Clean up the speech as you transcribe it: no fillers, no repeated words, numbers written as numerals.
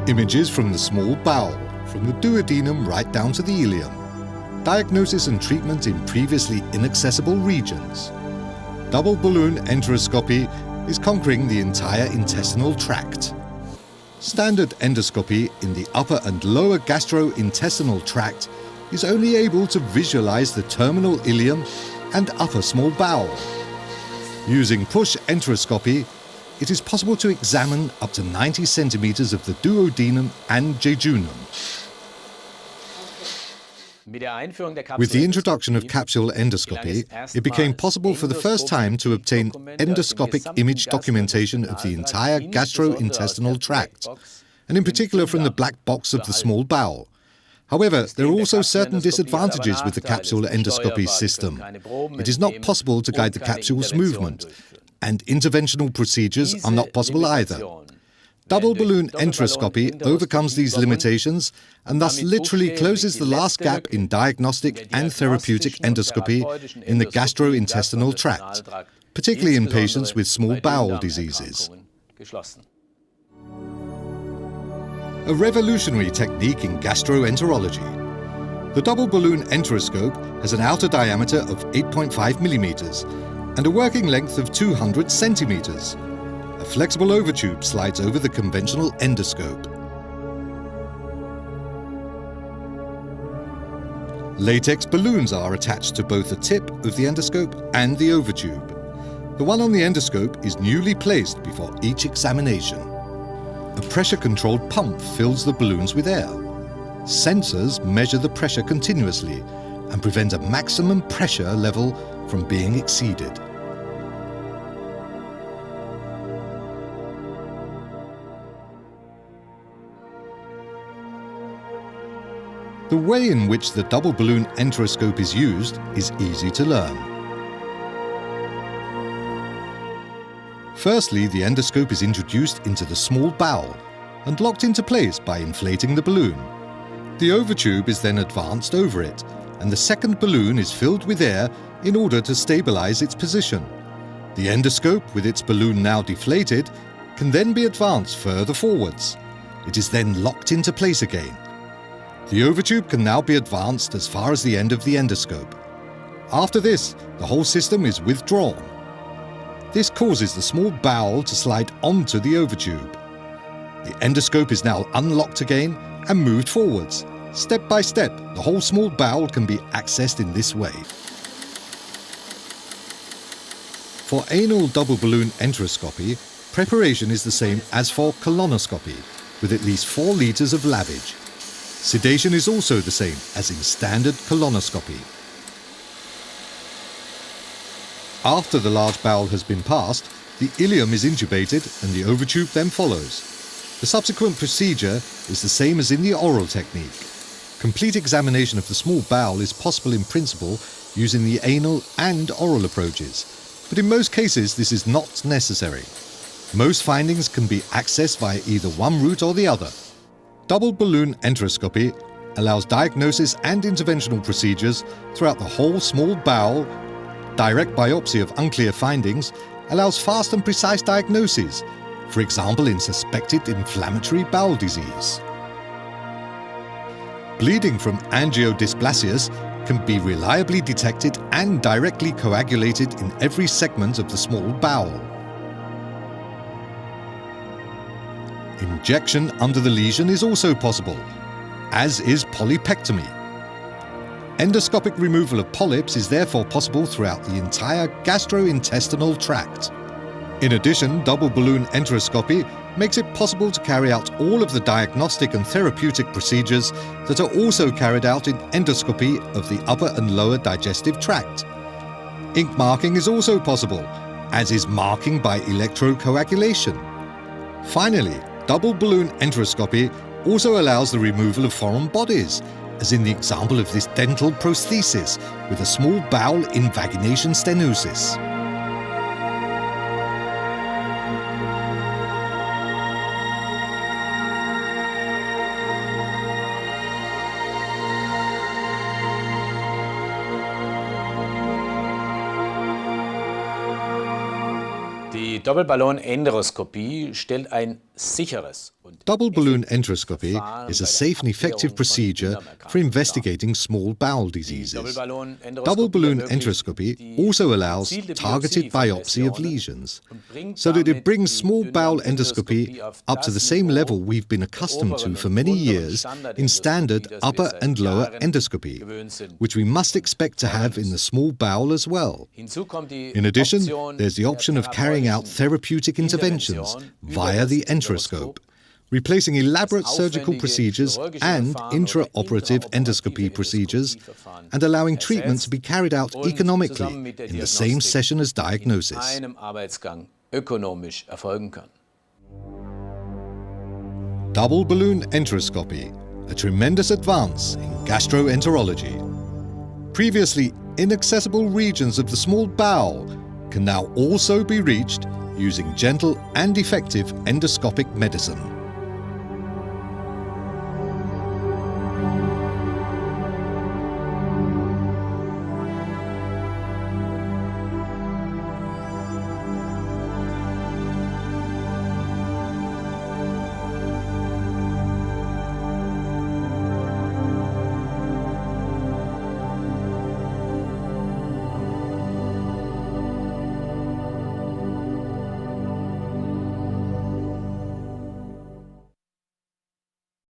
Images from the small bowel, from the duodenum right down to the ileum. Diagnosis and treatment in previously inaccessible regions. Double balloon enteroscopy is conquering the entire intestinal tract. Standard endoscopy in the upper and lower gastrointestinal tract is only able to visualize the terminal ileum and upper small bowel. Using push enteroscopy, it is possible to examine up to 90 centimeters of the duodenum and jejunum. With the introduction of capsule endoscopy, it became possible for the first time to obtain endoscopic image documentation of the entire gastrointestinal tract, and in particular from the black box of the small bowel. However, there are also certain disadvantages with the capsule endoscopy system. It is not possible to guide the capsule's movement, and interventional procedures are not possible either. Double balloon enteroscopy overcomes these limitations and thus literally closes the last gap in diagnostic and therapeutic endoscopy in the gastrointestinal tract, particularly in patients with small bowel diseases. A revolutionary technique in gastroenterology. The double balloon enteroscope has an outer diameter of 8.5 millimeters and a working length of 200 centimeters. A flexible overtube slides over the conventional endoscope. Latex balloons are attached to both the tip of the endoscope and the overtube. The one on the endoscope is newly placed before each examination. A pressure-controlled pump fills the balloons with air. Sensors measure the pressure continuously and prevent a maximum pressure level from being exceeded. The way in which the double balloon enteroscope is used is easy to learn. Firstly, the endoscope is introduced into the small bowel and locked into place by inflating the balloon. The overtube is then advanced over it, and the second balloon is filled with air in order to stabilize its position. The endoscope, with its balloon now deflated, can then be advanced further forwards. It is then locked into place again. The overtube can now be advanced as far as the end of the endoscope. After this, the whole system is withdrawn. This causes the small bowel to slide onto the overtube. The endoscope is now unlocked again and moved forwards. Step by step, the whole small bowel can be accessed in this way. For anal double balloon enteroscopy, preparation is the same as for colonoscopy, with at least 4 liters of lavage. Sedation is also the same as in standard colonoscopy. After the large bowel has been passed, the ileum is intubated and the overtube then follows. The subsequent procedure is the same as in the oral technique. Complete examination of the small bowel is possible in principle using the anal and oral approaches, but in most cases this is not necessary. Most findings can be accessed via either one route or the other. Double balloon enteroscopy allows diagnosis and interventional procedures throughout the whole small bowel. Direct biopsy of unclear findings allows fast and precise diagnoses, for example in suspected inflammatory bowel disease. Bleeding from angiodysplasias can be reliably detected and directly coagulated in every segment of the small bowel. Injection under the lesion is also possible, as is polypectomy. Endoscopic removal of polyps is therefore possible throughout the entire gastrointestinal tract. In addition, double balloon enteroscopy makes it possible to carry out all of the diagnostic and therapeutic procedures that are also carried out in endoscopy of the upper and lower digestive tract. Ink marking is also possible, as is marking by electrocoagulation. Finally, double balloon enteroscopy also allows the removal of foreign bodies, as in the example of this dental prosthesis with a small bowel invagination stenosis. Die Doppelballon-Enteroskopie stellt ein sicheres Double balloon enteroscopy is a safe and effective procedure for investigating small bowel diseases. Double balloon enteroscopy also allows targeted biopsy of lesions, so that it brings small bowel endoscopy up to the same level we've been accustomed to for many years in standard upper and lower endoscopy, which we must expect to have in the small bowel as well. In addition, there's the option of carrying out therapeutic interventions via the enteroscope, replacing elaborate surgical procedures and intraoperative endoscopy procedures, and allowing treatment to be carried out economically in the same session as diagnosis. Double balloon enteroscopy, a tremendous advance in gastroenterology. Previously inaccessible regions of the small bowel can now also be reached using gentle and effective endoscopic medicine.